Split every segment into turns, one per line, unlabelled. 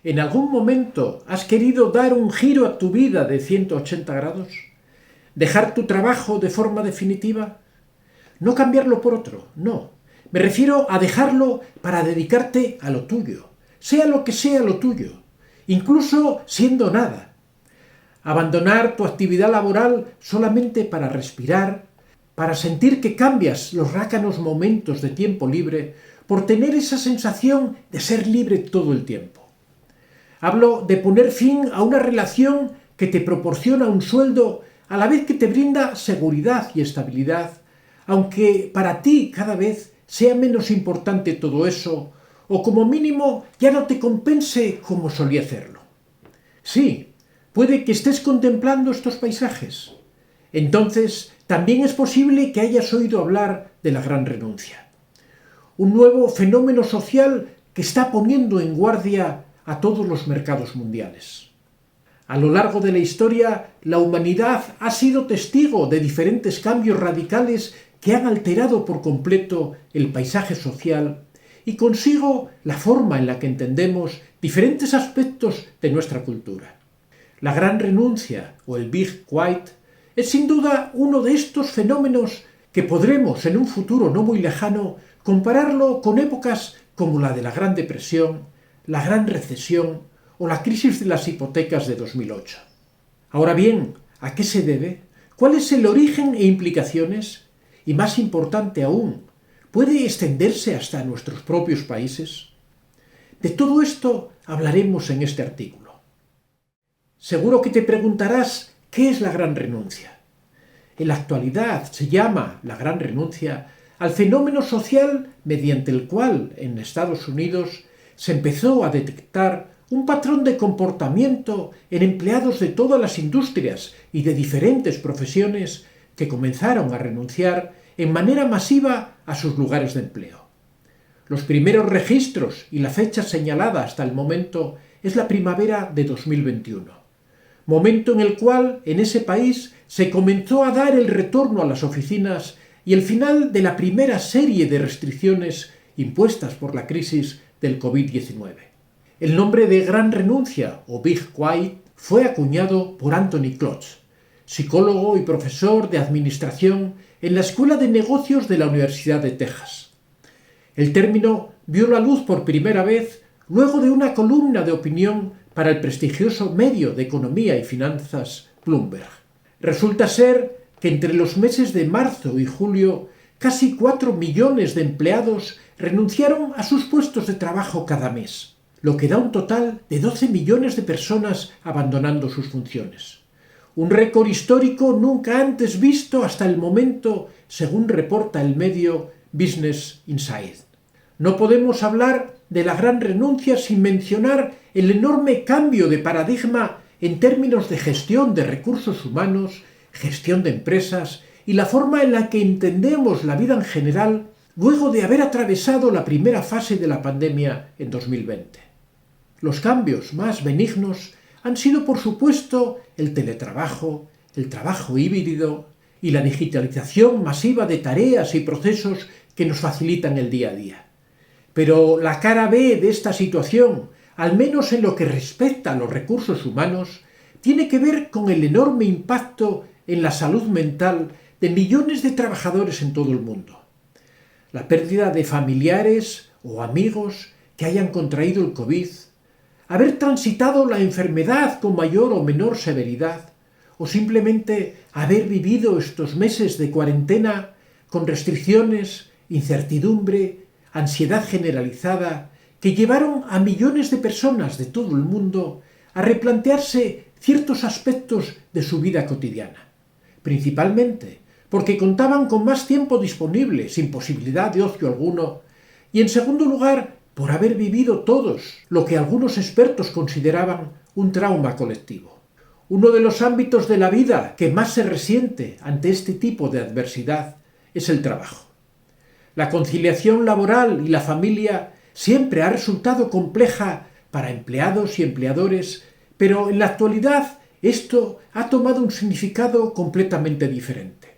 ¿En algún momento has querido dar un giro a tu vida de 180 grados? ¿Dejar tu trabajo de forma definitiva? No cambiarlo por otro, no. Me refiero a dejarlo para dedicarte a lo tuyo, sea lo que sea lo tuyo, incluso siendo nada. Abandonar tu actividad laboral solamente para respirar, para sentir que cambias los rácanos momentos de tiempo libre por tener esa sensación de ser libre todo el tiempo. Hablo de poner fin a una relación que te proporciona un sueldo a la vez que te brinda seguridad y estabilidad, aunque para ti cada vez sea menos importante todo eso, o como mínimo ya no te compense como solía hacerlo. Sí, puede que estés contemplando estos paisajes. Entonces, también es posible que hayas oído hablar de la gran renuncia. Un nuevo fenómeno social que está poniendo en guardia a todos los mercados mundiales. A lo largo de la historia, la humanidad ha sido testigo de diferentes cambios radicales que han alterado por completo el paisaje social y consigo la forma en la que entendemos diferentes aspectos de nuestra cultura. La gran renuncia o el Big Quiet es sin duda uno de estos fenómenos que podremos en un futuro no muy lejano compararlo con épocas como la de la Gran Depresión, la Gran Recesión o la crisis de las hipotecas de 2008. Ahora bien, ¿a qué se debe? ¿Cuál es el origen e implicaciones? Y más importante aún, ¿puede extenderse hasta nuestros propios países? De todo esto hablaremos en este artículo. Seguro que te preguntarás ¿qué es la gran renuncia? En la actualidad se llama la gran renuncia al fenómeno social mediante el cual en Estados Unidos se empezó a detectar un patrón de comportamiento en empleados de todas las industrias y de diferentes profesiones que comenzaron a renunciar en manera masiva a sus lugares de empleo. Los primeros registros y la fecha señalada hasta el momento es la primavera de 2021, momento en el cual en ese país se comenzó a dar el retorno a las oficinas y el final de la primera serie de restricciones impuestas por la crisis del COVID-19. El nombre de gran renuncia o Big Quiet fue acuñado por Anthony Klotz, psicólogo y profesor de administración en la Escuela de Negocios de la Universidad de Texas. El término vio la luz por primera vez luego de una columna de opinión para el prestigioso medio de economía y finanzas Bloomberg. Resulta ser que entre los meses de marzo y julio casi 4 millones de empleados renunciaron a sus puestos de trabajo cada mes, lo que da un total de 12 millones de personas abandonando sus funciones. Un récord histórico nunca antes visto hasta el momento, según reporta el medio Business Insider. No podemos hablar de la gran renuncia sin mencionar el enorme cambio de paradigma en términos de gestión de recursos humanos, gestión de empresas y la forma en la que entendemos la vida en general luego de haber atravesado la primera fase de la pandemia en 2020. Los cambios más benignos han sido, por supuesto, el teletrabajo, el trabajo híbrido y la digitalización masiva de tareas y procesos que nos facilitan el día a día. Pero la cara B de esta situación, al menos en lo que respecta a los recursos humanos, tiene que ver con el enorme impacto en la salud mental de millones de trabajadores en todo el mundo. La pérdida de familiares o amigos que hayan contraído el COVID, haber transitado la enfermedad con mayor o menor severidad, o simplemente haber vivido estos meses de cuarentena con restricciones, incertidumbre, ansiedad generalizada, que llevaron a millones de personas de todo el mundo a replantearse ciertos aspectos de su vida cotidiana, principalmente porque contaban con más tiempo disponible, sin posibilidad de ocio alguno, y en segundo lugar, por haber vivido todos lo que algunos expertos consideraban un trauma colectivo. Uno de los ámbitos de la vida que más se resiente ante este tipo de adversidad es el trabajo. La conciliación laboral y la familia siempre ha resultado compleja para empleados y empleadores, pero en la actualidad esto ha tomado un significado completamente diferente.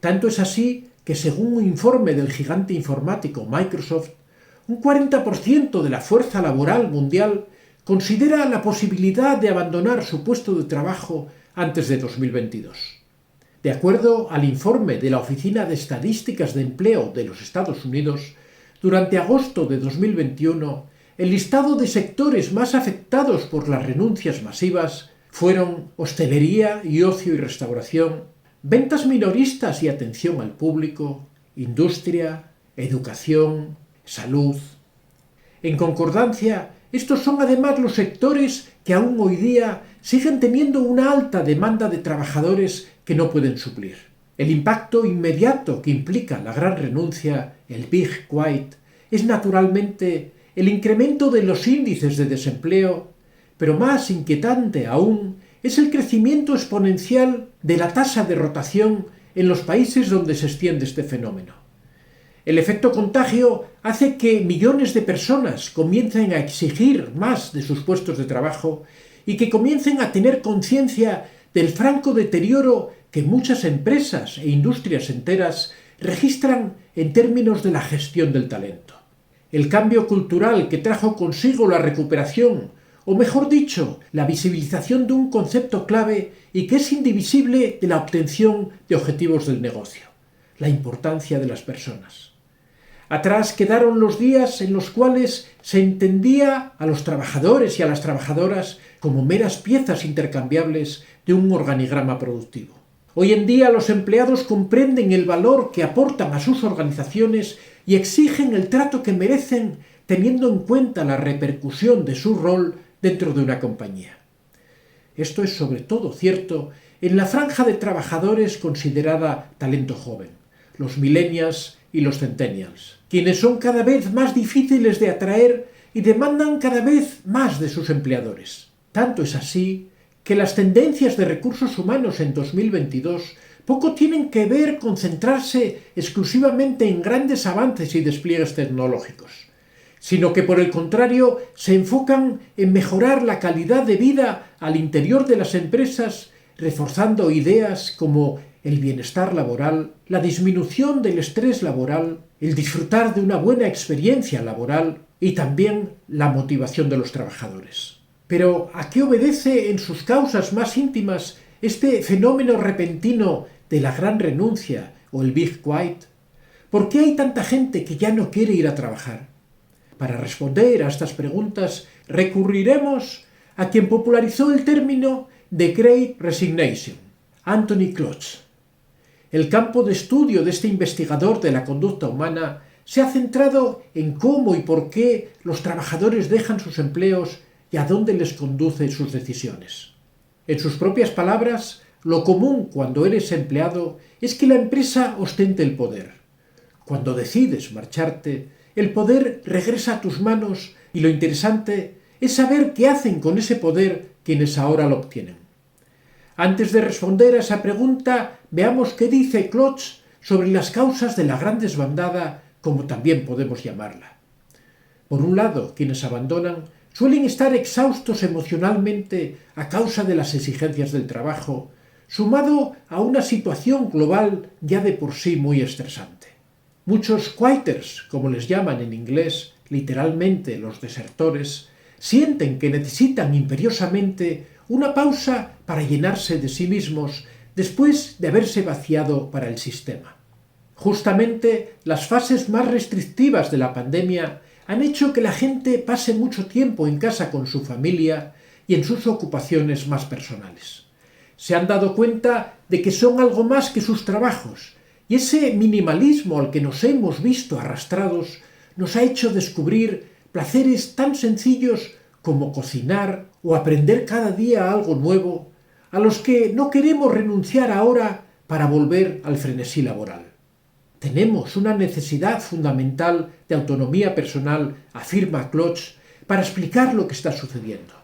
Tanto es así que, según un informe del gigante informático Microsoft, un 40% de la fuerza laboral mundial considera la posibilidad de abandonar su puesto de trabajo antes de 2022. De acuerdo al informe de la Oficina de Estadísticas de Empleo de los Estados Unidos, durante agosto de 2021, el listado de sectores más afectados por las renuncias masivas fueron hostelería y ocio y restauración, ventas minoristas y atención al público, industria, educación, salud. En concordancia, estos son además los sectores que aún hoy día siguen teniendo una alta demanda de trabajadores que no pueden suplir. El impacto inmediato que implica la gran renuncia, el Big Quiet, es naturalmente el incremento de los índices de desempleo, pero más inquietante aún es el crecimiento exponencial de la tasa de rotación en los países donde se extiende este fenómeno. El efecto contagio hace que millones de personas comiencen a exigir más de sus puestos de trabajo y que comiencen a tener conciencia del franco deterioro que muchas empresas e industrias enteras registran en términos de la gestión del talento. El cambio cultural que trajo consigo la recuperación, o mejor dicho, la visibilización de un concepto clave y que es indivisible de la obtención de objetivos del negocio: la importancia de las personas. Atrás quedaron los días en los cuales se entendía a los trabajadores y a las trabajadoras como meras piezas intercambiables de un organigrama productivo. Hoy en día los empleados comprenden el valor que aportan a sus organizaciones y exigen el trato que merecen teniendo en cuenta la repercusión de su rol dentro de una compañía. Esto es sobre todo cierto en la franja de trabajadores considerada talento joven, los millennials y los centennials, quienes son cada vez más difíciles de atraer y demandan cada vez más de sus empleadores. Tanto es así que las tendencias de recursos humanos en 2022 poco tienen que ver con centrarse exclusivamente en grandes avances y despliegues tecnológicos, sino que por el contrario se enfocan en mejorar la calidad de vida al interior de las empresas, reforzando ideas como el bienestar laboral, la disminución del estrés laboral, el disfrutar de una buena experiencia laboral y también la motivación de los trabajadores. Pero ¿a qué obedece en sus causas más íntimas este fenómeno repentino de la gran renuncia o el Big Quiet? ¿Por qué hay tanta gente que ya no quiere ir a trabajar? Para responder a estas preguntas recurriremos a quien popularizó el término The Great Resignation, Anthony Klotz. El campo de estudio de este investigador de la conducta humana se ha centrado en cómo y por qué los trabajadores dejan sus empleos y a dónde les conducen sus decisiones. En sus propias palabras, lo común cuando eres empleado es que la empresa ostente el poder. Cuando decides marcharte, el poder regresa a tus manos y lo interesante es saber qué hacen con ese poder quienes ahora lo obtienen. Antes de responder a esa pregunta, veamos qué dice Klotz sobre las causas de la gran desbandada, como también podemos llamarla. Por un lado, quienes abandonan suelen estar exhaustos emocionalmente a causa de las exigencias del trabajo, sumado a una situación global ya de por sí muy estresante. Muchos quitters, como les llaman en inglés, literalmente los desertores, sienten que necesitan imperiosamente una pausa para llenarse de sí mismos después de haberse vaciado para el sistema. Justamente las fases más restrictivas de la pandemia han hecho que la gente pase mucho tiempo en casa con su familia y en sus ocupaciones más personales. Se han dado cuenta de que son algo más que sus trabajos, y ese minimalismo al que nos hemos visto arrastrados nos ha hecho descubrir placeres tan sencillos como cocinar o aprender cada día algo nuevo, a los que no queremos renunciar ahora para volver al frenesí laboral. Tenemos una necesidad fundamental de autonomía personal, afirma Klotz, para explicar lo que está sucediendo.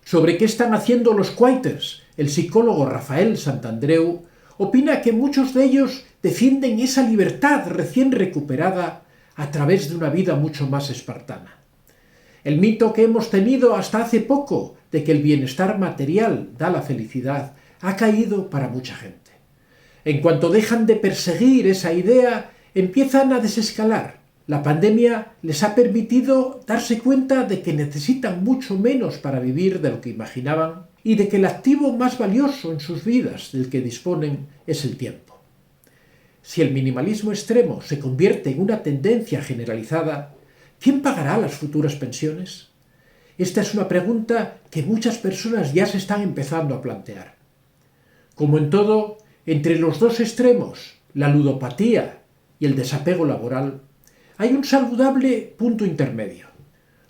Sobre qué están haciendo los quitters, el psicólogo Rafael Santandreu opina que muchos de ellos defienden esa libertad recién recuperada a través de una vida mucho más espartana. El mito que hemos tenido hasta hace poco de que el bienestar material da la felicidad ha caído para mucha gente. En cuanto dejan de perseguir esa idea, empiezan a desescalar. La pandemia les ha permitido darse cuenta de que necesitan mucho menos para vivir de lo que imaginaban y de que el activo más valioso en sus vidas del que disponen es el tiempo. Si el minimalismo extremo se convierte en una tendencia generalizada, ¿quién pagará las futuras pensiones? Esta es una pregunta que muchas personas ya se están empezando a plantear. Como en todo, entre los dos extremos, la ludopatía y el desapego laboral, hay un saludable punto intermedio.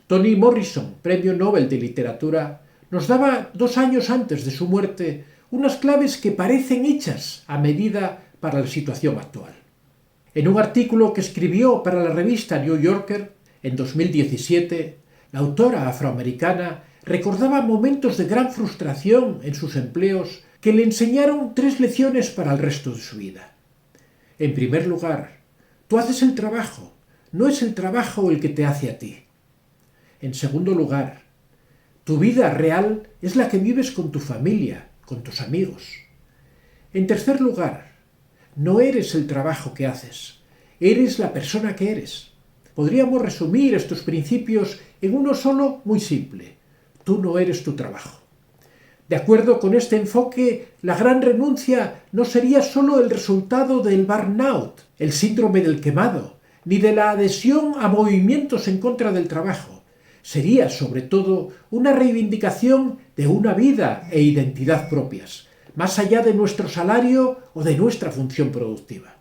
Toni Morrison, Premio Nobel de Literatura, nos daba 2 años antes de su muerte unas claves que parecen hechas a medida para la situación actual. En un artículo que escribió para la revista New Yorker en 2017, la autora afroamericana recordaba momentos de gran frustración en sus empleos que le enseñaron 3 lecciones para el resto de su vida. En primer lugar, tú haces el trabajo, no es el trabajo el que te hace a ti. En segundo lugar, tu vida real es la que vives con tu familia, con tus amigos. En tercer lugar, no eres el trabajo que haces, eres la persona que eres. Podríamos resumir estos principios en uno solo muy simple: tú no eres tu trabajo. De acuerdo con este enfoque, la gran renuncia no sería solo el resultado del burnout, el síndrome del quemado, ni de la adhesión a movimientos en contra del trabajo. Sería, sobre todo, una reivindicación de una vida e identidad propias, más allá de nuestro salario o de nuestra función productiva.